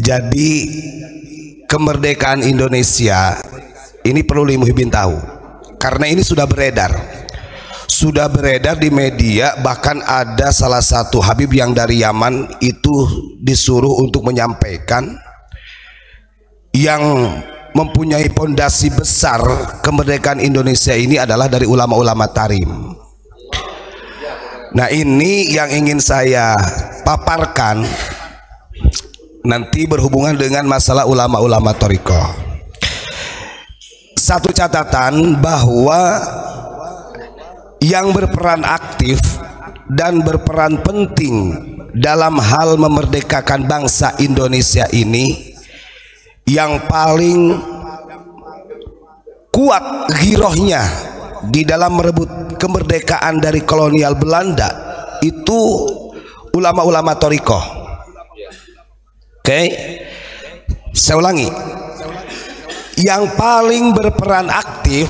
Jadi kemerdekaan Indonesia ini perlu Li Muhyiddin tahu, karena ini sudah beredar di media. Bahkan ada salah satu Habib yang dari Yaman itu disuruh untuk menyampaikan yang mempunyai pondasi besar kemerdekaan Indonesia ini adalah dari ulama-ulama Tarim. Nah, ini yang ingin saya paparkan nanti berhubungan dengan masalah ulama-ulama thariqah. Satu catatan bahwa yang berperan aktif dan berperan penting dalam hal memerdekakan bangsa Indonesia ini, yang paling kuat girohnya di dalam merebut kemerdekaan dari kolonial Belanda itu ulama-ulama thariqah. Oke, saya ulangi, yang paling berperan aktif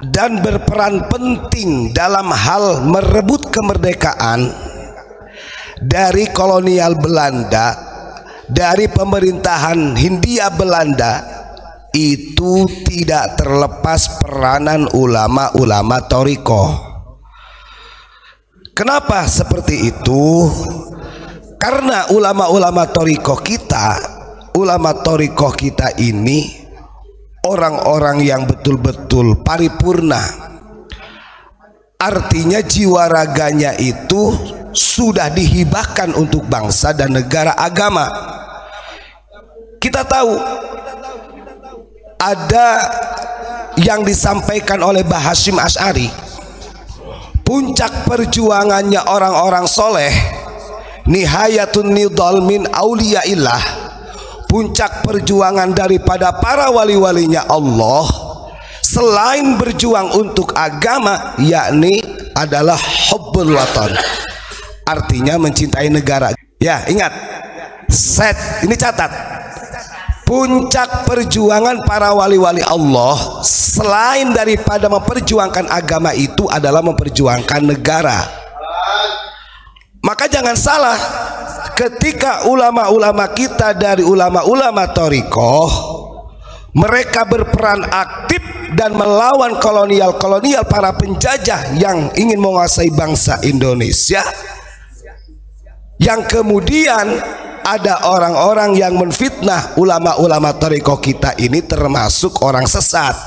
dan berperan penting dalam hal merebut kemerdekaan dari kolonial Belanda, dari pemerintahan Hindia Belanda, itu tidak terlepas peranan ulama-ulama thariqah. Kenapa seperti itu? Karena ulama-ulama thariqah kita ini orang-orang yang betul-betul paripurna. Artinya jiwa raganya itu sudah dihibahkan untuk bangsa dan negara agama. Kita tahu ada yang disampaikan oleh Mbah Hasyim Asy'ari, puncak perjuangannya orang-orang soleh, nihayatun nidal min auliyaillah, puncak perjuangan daripada para wali-walinya Allah selain berjuang untuk agama, yakni adalah hubbul watan, artinya mencintai negara. Ya, ingat, ini catat, puncak perjuangan para wali-wali Allah selain daripada memperjuangkan agama itu adalah memperjuangkan negara. Maka jangan salah ketika ulama-ulama kita dari ulama-ulama thariqah mereka berperan aktif dan melawan kolonial-kolonial para penjajah yang ingin menguasai bangsa Indonesia, yang kemudian ada orang-orang yang menfitnah ulama-ulama thariqah kita ini termasuk orang sesat.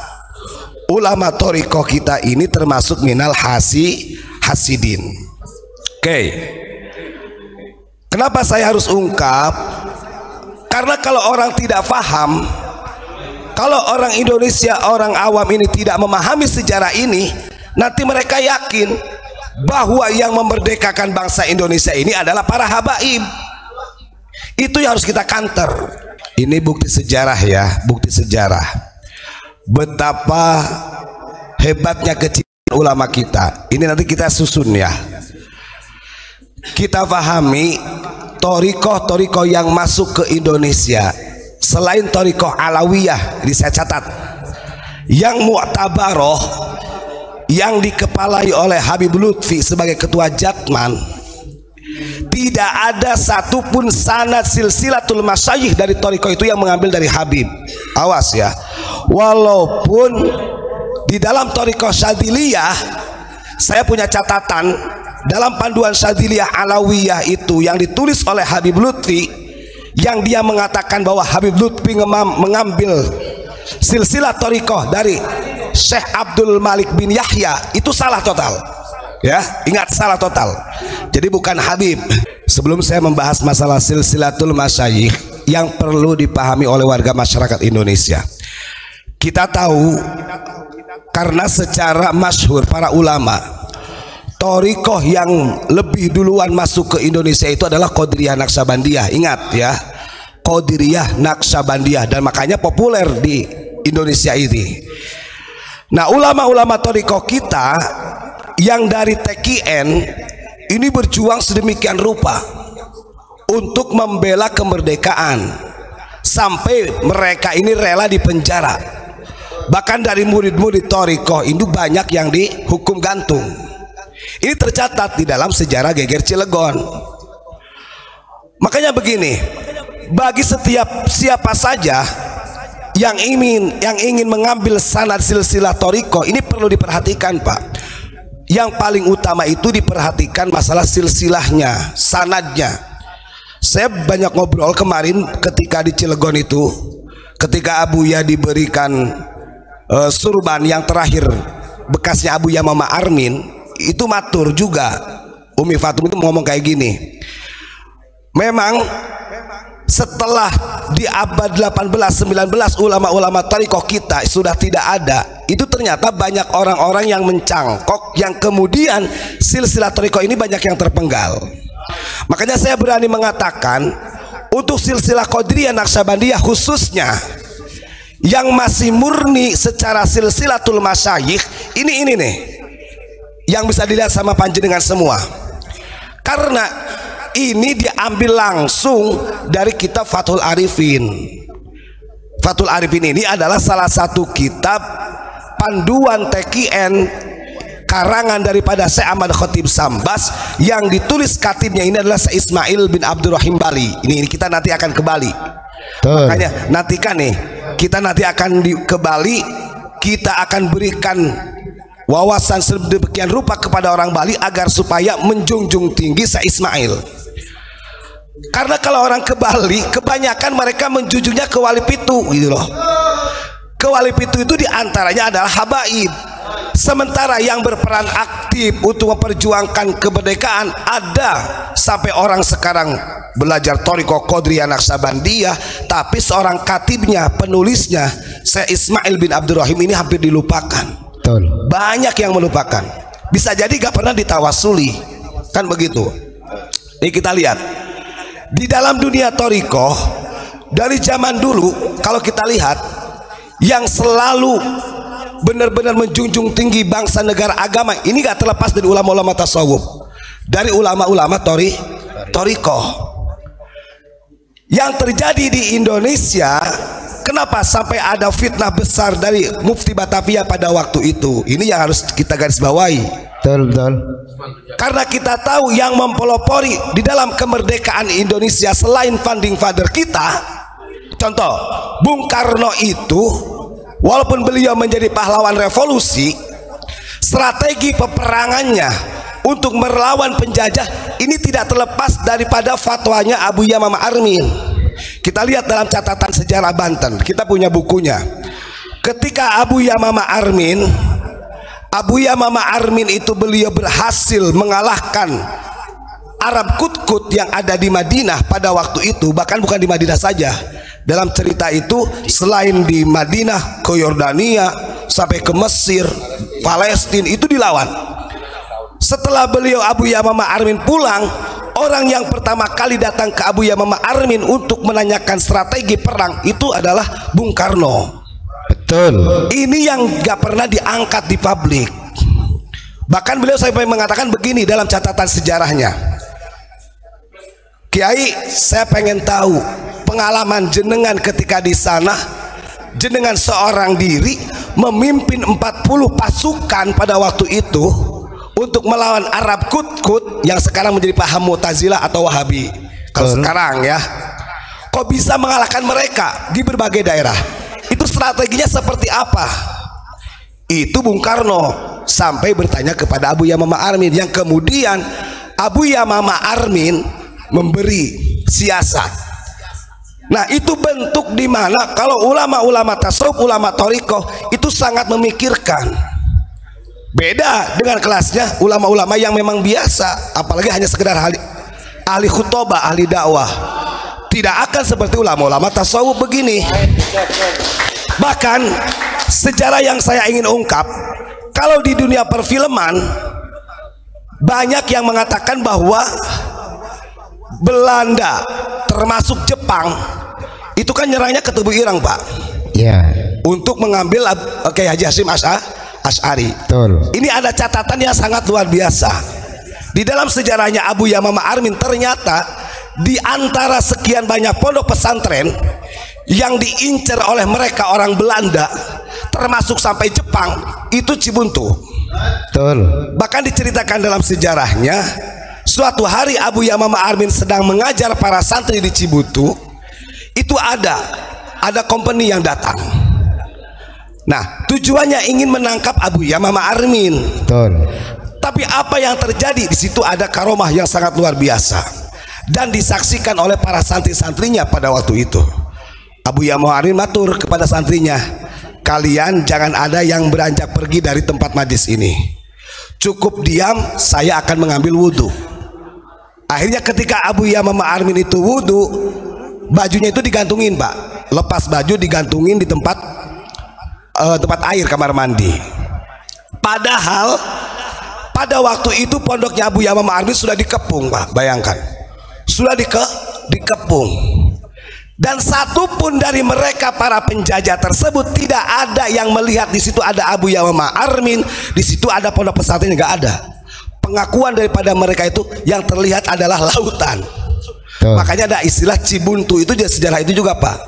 Ulama thariqah kita ini termasuk minal hasidin. Oke. Kenapa saya harus ungkap? Karena kalau orang tidak paham, kalau orang Indonesia, orang awam ini tidak memahami sejarah ini, nanti mereka yakin bahwa yang memerdekakan bangsa Indonesia ini adalah para habaib. Itu yang harus kita counter. Ini bukti sejarah ya, bukti sejarah betapa hebatnya kecil ulama kita. Ini nanti kita susun ya. Kita pahami thariqah yang masuk ke Indonesia selain thariqah Alawiyah, ini saya catat, yang mu'tabaroh, yang dikepalai oleh Habib Lutfi sebagai ketua Jatman, tidak ada satupun sanad silsilatul masyayikh dari thariqah itu yang mengambil dari Habib. Awas ya, walaupun di dalam thariqah Syadziliyah saya punya catatan, dalam panduan Syadziliyah Alawiyah itu yang ditulis oleh Habib Lutfi, yang dia mengatakan bahwa Habib Lutfi mengambil silsilah thariqah dari Syekh Abdul Malik bin Yahya, itu salah total ya, ingat, salah total. Jadi bukan Habib. Sebelum saya membahas masalah silsilatul masyayikh yang perlu dipahami oleh warga masyarakat Indonesia, kita tahu karena secara masyhur para ulama, thariqah yang lebih duluan masuk ke Indonesia itu adalah Qadiriyah Naqsabandiyah. Ingat ya, Qadiriyah Naqsabandiyah, dan makanya populer di Indonesia ini. Nah, ulama-ulama thariqah kita yang dari TKN ini berjuang sedemikian rupa untuk membela kemerdekaan sampai mereka ini rela dipenjara. Bahkan dari murid-murid thariqah itu banyak yang dihukum gantung. Ini tercatat di dalam sejarah Geger Cilegon. Makanya begini, bagi setiap siapa saja yang ingin mengambil sanad silsilah thariqah, ini perlu diperhatikan Pak. Yang paling utama itu diperhatikan masalah silsilahnya, sanadnya. Saya banyak ngobrol kemarin ketika di Cilegon itu, ketika Abuya diberikan surban yang terakhir bekasnya Abuya Mama Armin, itu matur juga Umi Fatum itu ngomong kayak gini, memang setelah di abad 18-19 ulama-ulama thariqah kita sudah tidak ada, itu ternyata banyak orang-orang yang mencangkok, yang kemudian silsilah thariqah ini banyak yang terpenggal. Makanya saya berani mengatakan untuk silsilah Qadiriyah Naqsabandiyah khususnya yang masih murni secara silsilatul masyayikh, ini nih yang bisa dilihat sama panjenengan semua, karena ini diambil langsung dari kitab Fathul Arifin. Fathul Arifin ini adalah salah satu kitab panduan TKN karangan daripada Syekh Ahmad Khatib Sambas, yang ditulis katibnya ini adalah Syekh Ismail bin Abdurrahim Bali. Ini kita nanti akan ke Bali. Makanya nantikan nih, kita nanti akan ke Bali, kita akan berikan wawasan sedemikian rupa kepada orang Bali agar supaya menjunjung tinggi Syekh Ismail. Karena kalau orang ke Bali kebanyakan mereka menjunjungnya ke Wali Pitu gitu loh. Ke Wali Pitu itu diantaranya adalah habaib. Sementara yang berperan aktif untuk memperjuangkan kemerdekaan ada sampai orang sekarang belajar thariqah Qadiriyah Naqsabandiyah, tapi seorang katibnya, penulisnya Syekh Ismail bin Abdurrahim ini hampir dilupakan. Betul. Banyak yang melupakan. Bisa jadi gak pernah ditawasuli, kan begitu. Ini kita lihat di dalam dunia thariqah dari zaman dulu, kalau kita lihat yang selalu benar-benar menjunjung tinggi bangsa, negara, agama, ini gak terlepas dari ulama-ulama tasawuf, dari ulama-ulama thariqah. Yang terjadi di Indonesia, kenapa sampai ada fitnah besar dari Mufti Batavia pada waktu itu? Ini yang harus kita garis bawahi. Betul. Karena kita tahu yang mempelopori di dalam kemerdekaan Indonesia selain founding father kita, contoh Bung Karno itu, walaupun beliau menjadi pahlawan revolusi, strategi peperangannya untuk melawan penjajah ini tidak terlepas daripada fatwanya Abuya Mama Armin. Kita lihat dalam catatan sejarah Banten, kita punya bukunya. Ketika Abuya Mama Armin itu beliau berhasil mengalahkan Arab Kut-Kut yang ada di Madinah pada waktu itu. Bahkan bukan di Madinah saja, dalam cerita itu selain di Madinah, ke Yordania sampai ke Mesir, Palestina itu dilawan. Setelah beliau Abuya Mama Armin pulang, orang yang pertama kali datang ke Abuya Mama Armin untuk menanyakan strategi perang itu adalah Bung Karno. Betul. Ini yang gak pernah diangkat di publik. Bahkan beliau sampai mengatakan begini dalam catatan sejarahnya, Kiai, saya pengen tahu pengalaman jenengan ketika di sana. Jenengan seorang diri memimpin 40 pasukan pada waktu itu untuk melawan Arab Kut-Kut yang sekarang menjadi paham Mu'tazilah atau Wahabi. Kalau sekarang ya, kok bisa mengalahkan mereka di berbagai daerah? Itu strateginya seperti apa? Itu Bung Karno sampai bertanya kepada Abuya Mama Armin, yang kemudian Abuya Mama Armin memberi siasat. Nah, itu bentuk di mana kalau ulama-ulama tasawuf, ulama thariqah itu sangat memikirkan. Beda dengan kelasnya ulama-ulama yang memang biasa, apalagi hanya sekedar ahli khutbah, ahli dakwah. Tidak akan seperti ulama-ulama tasawuf begini. Bahkan sejarah yang saya ingin ungkap, kalau di dunia perfilman banyak yang mengatakan bahwa Belanda termasuk Jepang itu kan nyerangnya ke Tubuh Ireng, Pak. Ya. Untuk mengambil Kiai Haji Hasyim Asy'ari. Ini ada catatan yang sangat luar biasa. Di dalam sejarahnya Abuya Mama Armin, ternyata di antara sekian banyak pondok pesantren yang diincar oleh mereka orang Belanda, termasuk sampai Jepang, itu Cibuntu. Bahkan diceritakan dalam sejarahnya, suatu hari Abuya Mama Armin sedang mengajar para santri di Cibuntu, itu ada company yang datang. Nah, tujuannya ingin menangkap Abu Yamamah Armin. Betul. Tapi apa yang terjadi di situ, ada karomah yang sangat luar biasa dan disaksikan oleh para santri-santrinya pada waktu itu. Abu Yamamah Armin matur kepada santrinya, kalian jangan ada yang beranjak pergi dari tempat majlis ini. Cukup diam, saya akan mengambil wudhu. Akhirnya ketika Abu Yamamah Armin itu wudhu, bajunya itu digantungin, Pak. Lepas baju digantungin di tempat air kamar mandi. Padahal pada waktu itu pondoknya Abu Yamamah Armin sudah dikepung, Pak. Bayangkan, sudah dikepung. Dan satupun dari mereka para penjajah tersebut tidak ada yang melihat di situ ada Abu Yamamah Armin, di situ ada pondok pesantren, nggak ada. Pengakuan daripada mereka itu yang terlihat adalah lautan. Makanya ada istilah Cibuntu, itu sejarah itu juga, Pak.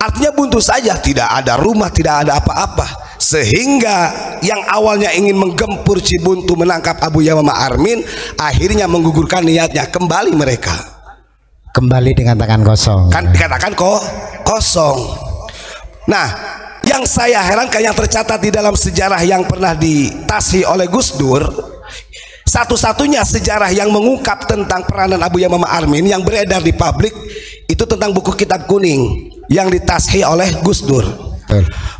Artinya buntu saja, tidak ada rumah, tidak ada apa-apa. Sehingga yang awalnya ingin menggempur Cibuntu menangkap Abu Yamamah Armin, akhirnya menggugurkan niatnya, kembali mereka. Kembali dengan tangan kosong. Kan dikatakan kosong. Nah, yang saya herankan yang tercatat di dalam sejarah yang pernah ditashih oleh Gus Dur, satu-satunya sejarah yang mengungkap tentang peranan Abu Yamamah Armin yang beredar di publik itu tentang buku Kitab Kuning yang ditashih oleh Gus Dur.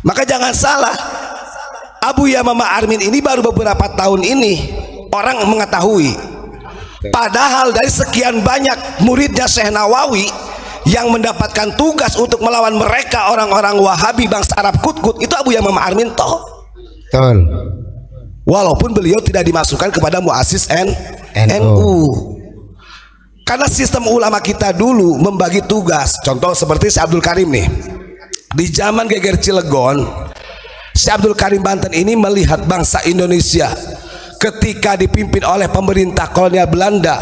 Maka jangan salah, Abu Yamamah Armin ini baru beberapa tahun ini orang mengetahui. Padahal dari sekian banyak muridnya Syekh Nawawi yang mendapatkan tugas untuk melawan mereka orang-orang Wahabi bangsa Arab Kut-Kut, itu Abu Yamamah Armin toh. Betul. Walaupun beliau tidak dimasukkan kepada muassis NU. Karena sistem ulama kita dulu membagi tugas. Contoh seperti Syekh Abdul Karim nih, di zaman Geger Cilegon, Syekh Abdul Karim Banten ini melihat bangsa Indonesia ketika dipimpin oleh pemerintah kolonial Belanda,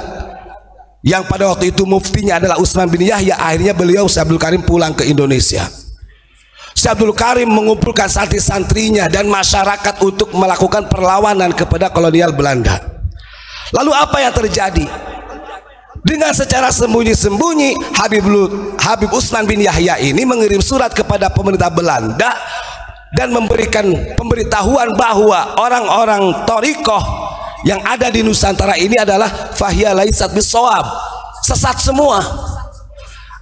yang pada waktu itu muftinya adalah Utsman bin Yahya. Akhirnya beliau Syekh Abdul Karim pulang ke Indonesia. Syekh Abdul Karim mengumpulkan santri-santrinya dan masyarakat untuk melakukan perlawanan kepada kolonial Belanda. Lalu apa yang terjadi? Dengan secara sembunyi-sembunyi Habib Utsman bin Yahya ini mengirim surat kepada pemerintah Belanda dan memberikan pemberitahuan bahwa orang-orang thariqah yang ada di Nusantara ini adalah fahiya laisat bisawab, sesat semua.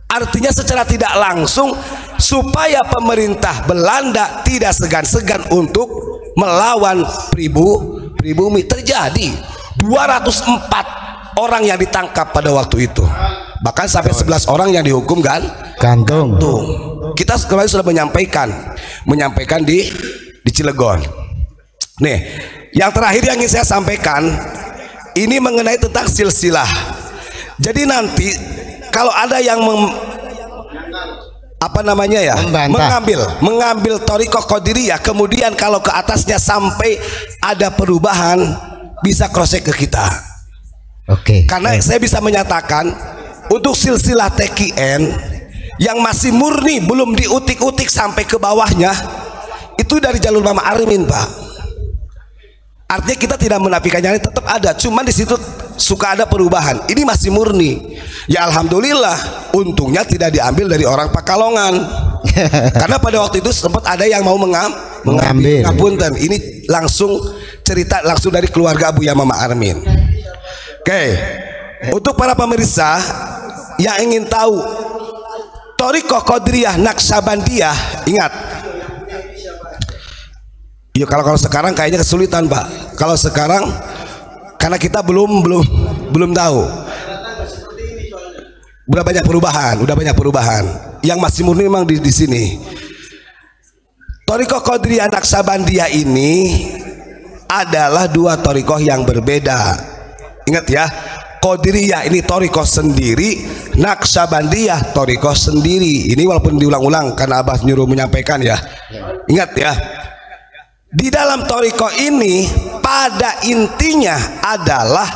Artinya secara tidak langsung supaya pemerintah Belanda tidak segan-segan untuk melawan pribumi. Terjadi 204 orang yang ditangkap pada waktu itu, bahkan sampai 11 orang yang dihukum gantung. Kita kemarin sudah menyampaikan di Cilegon. Nih, yang terakhir yang ingin saya sampaikan ini mengenai tentang silsilah. Jadi nanti kalau ada yang mengambil thariqah Qadiriyah, kemudian kalau ke atasnya sampai ada perubahan, bisa cross check ke kita. Oke. Karena saya bisa menyatakan untuk silsilah TQN yang masih murni, belum diutik-utik sampai ke bawahnya, itu dari jalur Mama Armin, Pak. Artinya kita tidak menafikannya, tetap ada, cuman di situ suka ada perubahan. Ini masih murni. Ya alhamdulillah, untungnya tidak diambil dari orang Pakalongan. Karena pada waktu itu sempat ada yang mau mengambil. Ngapunten, ini langsung cerita langsung dari keluarga Abu Yamamah Armin. Oke, untuk para pemirsa yang ingin tahu thariqah Qadiriyah Naqsabandiyah, ingat. Ya kalau sekarang kayaknya kesulitan, Pak. Kalau sekarang karena kita belum tahu. Udah banyak perubahan. Yang masih murni memang di sini. Thariqah Qadiriyah Naqsabandiyah ini adalah dua thariqah yang berbeda. Ingat ya, Qadiriyah ini thariqah sendiri, Naqsabandiyah thariqah sendiri. Ini walaupun diulang-ulang karena Abah nyuruh menyampaikan ya. Ingat ya, di dalam thariqah ini pada intinya adalah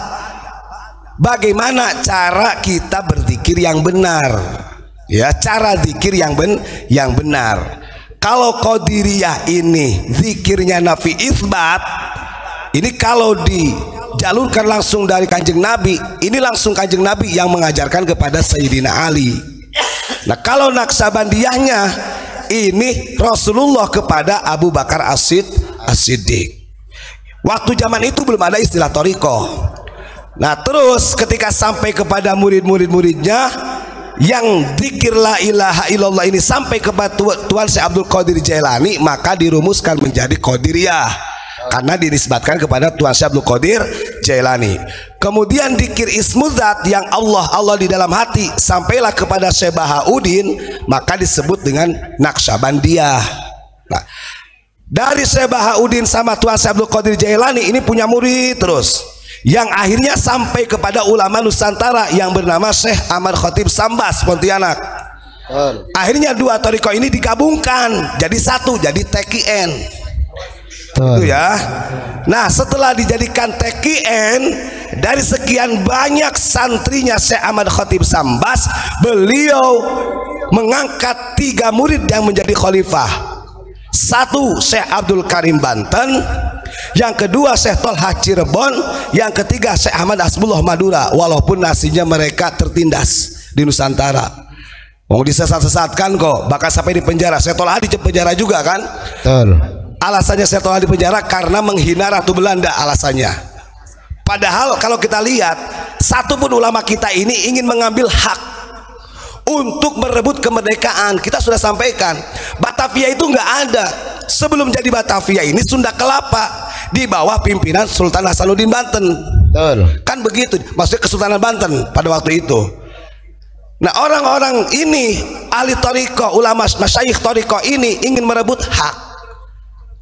bagaimana cara kita berzikir yang benar. Ya, cara zikir yang benar. Kalau Qadiriyah ini zikirnya nafi isbat, ini kalau dijalurkan langsung dari Kanjeng Nabi, ini langsung Kanjeng Nabi yang mengajarkan kepada Sayyidina Ali. Nah kalau Naksabandiyahnya ini Rasulullah kepada Abu Bakar As-Siddiq. Waktu zaman itu belum ada istilah thariqah. Nah terus ketika sampai kepada murid-muridnya yang dzikir la ilaha illallah ini sampai kepada Tuan Syekh Abdul Qadir Jailani, maka dirumuskan menjadi Qadiriyah karena dinisbatkan kepada Tuan Syekh Abdul Qadir Jailani. Kemudian dzikir ismuzat yang Allah di dalam hati sampailah kepada Syekh Bahauddin, maka disebut dengan Naksabandiyah. Nah, dari Syekh Bahauddin sama Tuan Syekh Abdul Qadir Jailani ini punya murid terus, yang akhirnya sampai kepada ulama Nusantara yang bernama Syekh Ahmad Khatib Sambas Pontianak. Akhirnya dua thariqah ini digabungkan jadi satu, jadi TQN. Itu ya. Nah setelah dijadikan TQN, dari sekian banyak santrinya Syekh Ahmad Khatib Sambas, beliau mengangkat 3 murid yang menjadi khalifah. Satu Syekh Abdul Karim Banten, yang kedua Syekh Tolha Cirebon, yang ketiga Syekh Ahmad Hasbullah Madura. Walaupun nasinya mereka tertindas di Nusantara, mau disesat-sesatkan kok, bahkan sampai di penjara. Syekh Tolha di penjara juga kan. Betul. Alasannya Syekh Tolha di penjara karena menghina Ratu Belanda alasannya. Padahal kalau kita lihat, satu pun ulama kita ini ingin mengambil hak untuk merebut kemerdekaan. Kita sudah sampaikan, Batavia itu nggak ada. Sebelum jadi Batavia ini Sunda Kelapa di bawah pimpinan Sultan Hasanuddin Banten. Betul. Kan begitu, maksudnya Kesultanan Banten pada waktu itu. Nah orang-orang ini ahli thariqah, ulama masyayikh thariqah ini ingin merebut hak,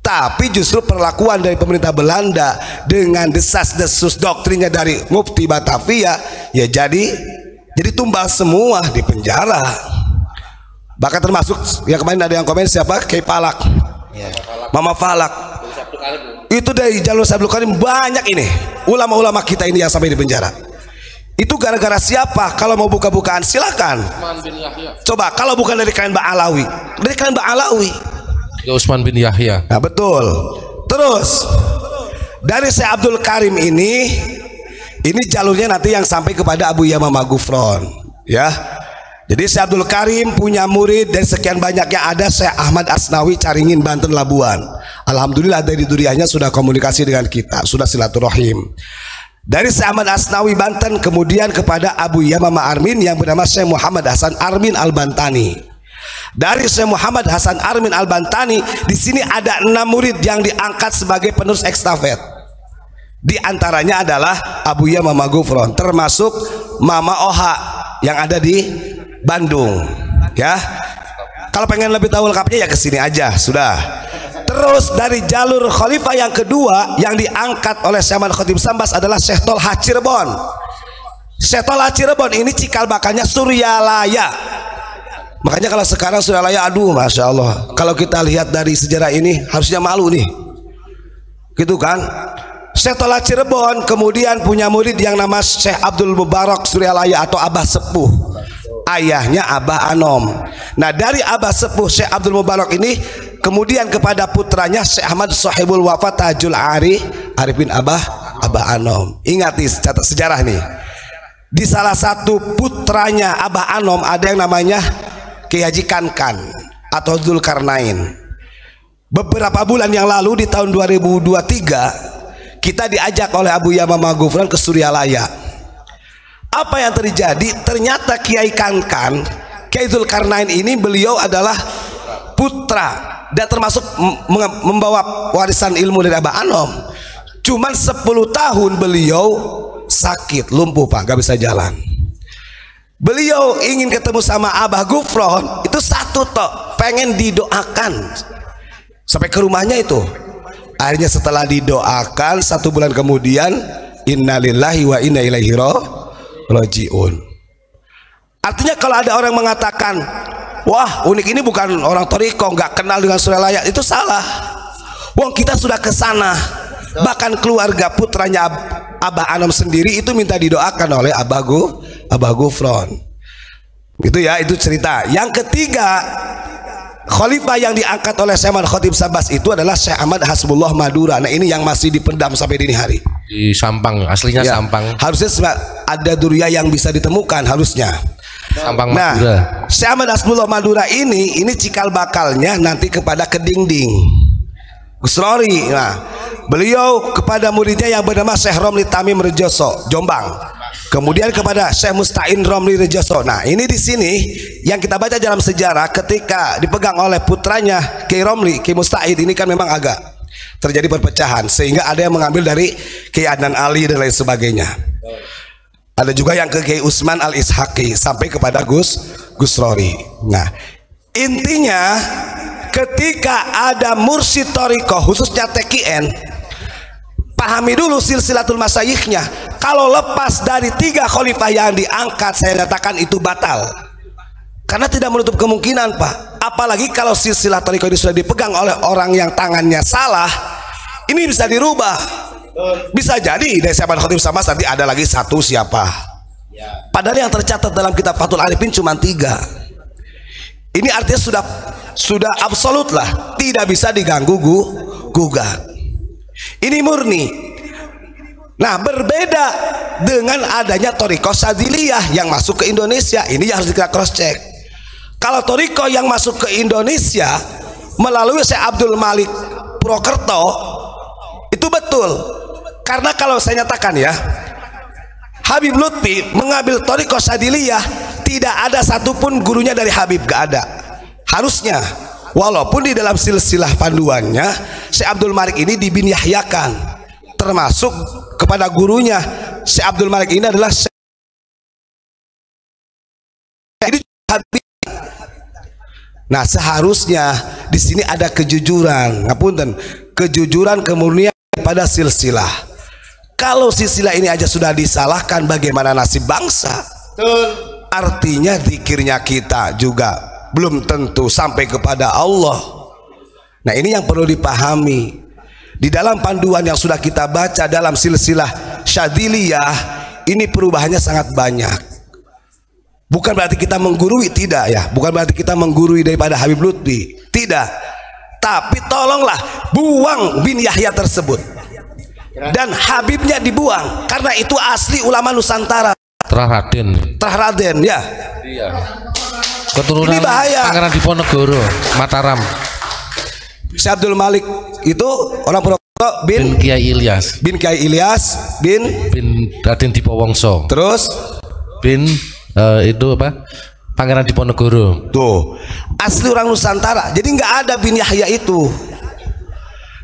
tapi justru perlakuan dari pemerintah Belanda dengan desas-desus doktrinnya dari Mufti Batavia, ya jadi tumbal semua, di penjara. Bahkan termasuk yang kemarin ada yang komen siapa? Kiai Palak, Mama Falak. Itu dari jalur Abdul Karim banyak ini ulama-ulama kita ini yang sampai di penjara. Itu gara-gara siapa? Kalau mau buka-bukaan silakan. Coba kalau bukan dari kalian Mbak Alawi, dari kalian Mbak Alawi. Ya Utsman bin Yahya. Nah betul. Terus dari Syekh Abdul Karim ini jalurnya nanti yang sampai kepada Abu Yamamah Gufron, ya. Jadi Syekh Abdul Karim punya murid dari sekian banyak yang ada, Syekh Ahmad Asnawi Caringin Banten Labuan. Alhamdulillah dari duriannya sudah komunikasi dengan kita, sudah silaturahim. Dari Syekh Ahmad Asnawi Banten kemudian kepada Abu Yamamah Armin yang bernama Syekh Muhammad Hasan Armin Al-Bantani. Dari Syekh Muhammad Hasan Armin Al-Bantani di sini ada 6 murid yang diangkat sebagai penerus ekstafet. Di antaranya adalah Abu Yamamah Gufron, termasuk Mama Oha yang ada di Bandung, ya. Kalau pengen lebih tahu lengkapnya ya kesini aja sudah. Terus dari jalur khalifah yang kedua yang diangkat oleh Syekh Ahmad Khatib Sambas adalah Syekh Tolha Cirebon. Syekh Tolha Cirebon ini cikal bakalnya Suryalaya. Makanya kalau sekarang Suryalaya, aduh masya Allah, kalau kita lihat dari sejarah ini harusnya malu nih, gitu kan. Syekh Tolha Cirebon kemudian punya murid yang nama Syekh Abdul Mubarak Suryalaya atau Abah Sepuh, ayahnya Abah Anom. Nah dari Abah Sepuh Syekh Abdul Mubarak ini kemudian kepada putranya Syekh Ahmad Sohibul Wafa Tajul Arifin Abah Anom. Ingat nih, catat sejarah nih, di salah satu putranya Abah Anom ada yang namanya Kiai Haji Kankan atau Dzulkarnain. Beberapa bulan yang lalu di tahun 2023 kita diajak oleh Abu Yamamah Gufron ke Suryalaya. Apa yang terjadi? Ternyata Kiai Kankan, Kiai Dzulkarnain ini beliau adalah putra dan termasuk membawa warisan ilmu dari Abah Anom. Cuman 10 tahun beliau sakit, lumpuh Pak, gak bisa jalan. Beliau ingin ketemu sama Abah Gufron, itu satu tok, pengen didoakan sampai ke rumahnya itu. Akhirnya setelah didoakan 1 bulan kemudian, innalillahi wa inna ilaihi rajiun. Artinya kalau ada orang mengatakan, wah Unik ini bukan orang thariqah, nggak kenal dengan Suryalaya, itu salah. Wong kita sudah ke sana, bahkan keluarga putranya Abah Anom sendiri itu minta didoakan oleh Abah Gufron. Gitu ya, itu cerita. Yang ketiga, khalifah yang diangkat oleh Syekh Ahmad Khatib Sambas itu adalah Syekh Ahmad Hasbullah Madura. Nah ini yang masih dipendam sampai dini hari. Di Sampang, aslinya ya, Sampang. Harusnya ada duriyah yang bisa ditemukan harusnya. Sampang Nah, Madura. Syekh Ahmad Hasbullah Madura ini cikal bakalnya nanti kepada Kedingding Gusrori. Nah, beliau kepada muridnya yang bernama Syekh Romli Tamim Rejoso Jombang. Kemudian kepada Syekh Musta'in Romli Rejoso. Nah, ini di sini yang kita baca dalam sejarah ketika dipegang oleh putranya Kiai Romli, Kiai Musta'in, ini kan memang agak terjadi perpecahan sehingga ada yang mengambil dari Kiai Adnan Ali dan lain sebagainya. Ada juga yang ke Kiai Usman Al-Ishaqi sampai kepada Gusrori. Nah, intinya ketika ada mursyid thariqah khususnya TKN, pahami dulu silsilatul masyayikhnya. Kalau lepas dari 3 khalifah yang diangkat, saya katakan itu batal. Karena tidak menutup kemungkinan, Pak. Apalagi kalau silsilah thariqah ini sudah dipegang oleh orang yang tangannya salah, ini bisa dirubah. Bisa jadi dari sahabat Khatib Samas nanti ada lagi satu siapa. Padahal yang tercatat dalam kitab Fathul Arifin cuma 3. Ini artinya sudah absolut lah, tidak bisa diganggu gugat. Ini murni. Nah, berbeda dengan adanya thariqah Sadiliyah yang masuk ke Indonesia. Ini yang harus kita cross check. Kalau thariqah yang masuk ke Indonesia melalui Syekh Abdul Malik Purwokerto itu betul. Karena kalau saya nyatakan ya, Habib Lutfi mengambil thariqah Sadiliyah, tidak ada satupun gurunya dari Habib, gak ada. Harusnya, walaupun di dalam silsilah panduannya Syekh Abdul Malik ini dibinyahiakan, termasuk kepada gurunya Syekh Abdul Malik ini adalah Habib. Nah, seharusnya di sini ada kejujuran, ngapunten, kejujuran kemurnian pada silsilah. Kalau silsilah ini aja sudah disalahkan, bagaimana nasib bangsa? Artinya zikirnya kita juga belum tentu sampai kepada Allah. Nah, ini yang perlu dipahami. Di dalam panduan yang sudah kita baca dalam silsilah Syadiliyah, ini perubahannya sangat banyak. Bukan berarti kita menggurui, tidak ya. Bukan berarti kita menggurui daripada Habib Lutfi, tidak. Tapi tolonglah buang bin Yahya tersebut. Dan Habibnya dibuang, karena itu asli ulama Nusantara. Terah Raden ya. Iya. Keturunan ini bahaya. Pangeran Diponegoro, Mataram. Syekh Abdul Malik itu orang Purwokerto bin Kiai Ilyas. Bin Raden Dipowongso. Terus bin itu apa? Pangeran Diponegoro. Tuh, asli orang Nusantara. Jadi nggak ada bin Yahya itu.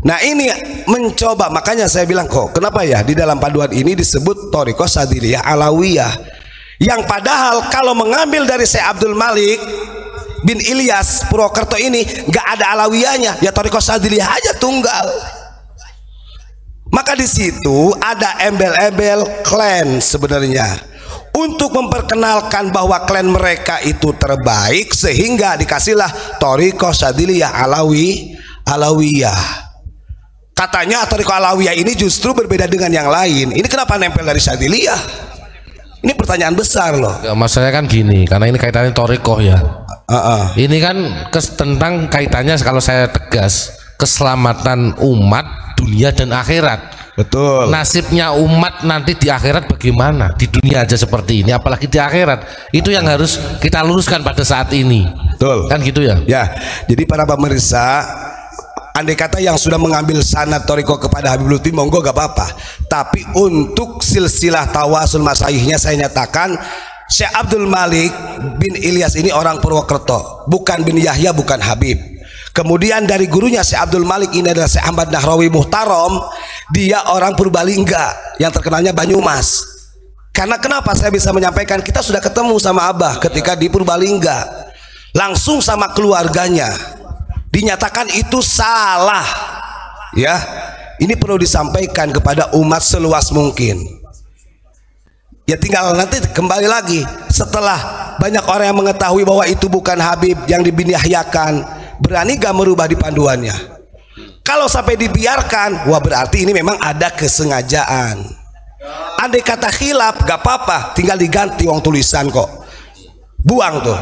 Nah, ini mencoba, makanya saya bilang kok kenapa ya di dalam panduan ini disebut thariqah Sadiliyah Alawiyah, yang padahal kalau mengambil dari Syekh Abdul Malik bin Ilyas Purwokerto ini nggak ada Alawiyahnya, ya thariqah Sadiliyah aja tunggal. Maka di situ ada embel-embel klan sebenarnya untuk memperkenalkan bahwa klan mereka itu terbaik, sehingga dikasihlah thariqah Sadiliyah Alawiyah. Katanya thariqah Alawiyah ini justru berbeda dengan yang lain. Ini kenapa nempel dari Sadiliyah? Ini pertanyaan besar loh. Ya, masalahnya kan gini, karena ini kaitannya thariqah ya. Ini kan tentang kaitannya, kalau saya tegas, keselamatan umat dunia dan akhirat. Betul. Nasibnya umat nanti di akhirat bagaimana? Di dunia aja seperti ini, apalagi di akhirat. Itu yang harus kita luruskan pada saat ini. Betul. Kan gitu ya? Ya. Jadi para pemirsa, andai kata yang sudah mengambil sanad thariqah kepada Habib Lutfi, monggo gak apa-apa. Tapi untuk silsilah tawasul masyayihnya saya nyatakan Syekh Abdul Malik bin Ilyas ini orang Purwokerto, bukan bin Yahya, bukan Habib. Kemudian dari gurunya Syekh Abdul Malik ini adalah Syekh Ahmad Nahrawi Muhtaram, dia orang Purbalingga yang terkenalnya Banyumas. Karena kenapa saya bisa menyampaikan, kita sudah ketemu sama Abah ketika di Purbalingga, langsung sama keluarganya, dinyatakan itu salah ya. Ini perlu disampaikan kepada umat seluas mungkin. Ya tinggal nanti kembali lagi setelah banyak orang yang mengetahui bahwa itu bukan Habib yang dibinyahiakan, berani gak merubah di panduannya? Kalau sampai dibiarkan, wah berarti ini memang ada kesengajaan. Andai kata khilaf gak apa-apa, tinggal diganti wong tulisan kok, buang tuh,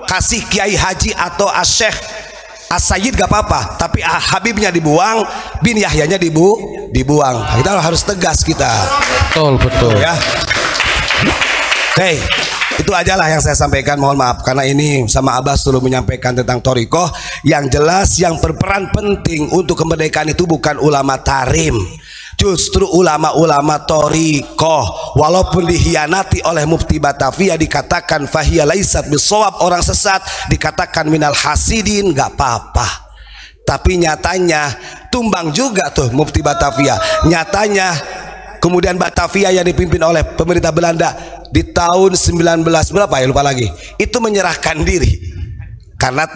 kasih Kiai Haji atau Asyekh As-Sayyid gak apa-apa, tapi Habibnya dibuang, bin Yahyanya dibuang. Kita harus tegas kita. Betul ya. Hey, Itu ajalah yang saya sampaikan, mohon maaf karena ini sama Abbas dulu menyampaikan tentang thariqah. Yang jelas yang berperan penting untuk kemerdekaan itu bukan ulama tarim, justru ulama-ulama thariqah. Walaupun dikhianati oleh Mufti Batavia, dikatakan fahiya laisat bisawab, orang sesat, dikatakan minal hasidin, nggak apa-apa. Tapi nyatanya tumbang juga tuh Mufti Batavia. Nyatanya kemudian Batavia yang dipimpin oleh pemerintah Belanda di tahun 19 berapa ya lupa lagi, itu menyerahkan diri karena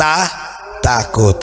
takut.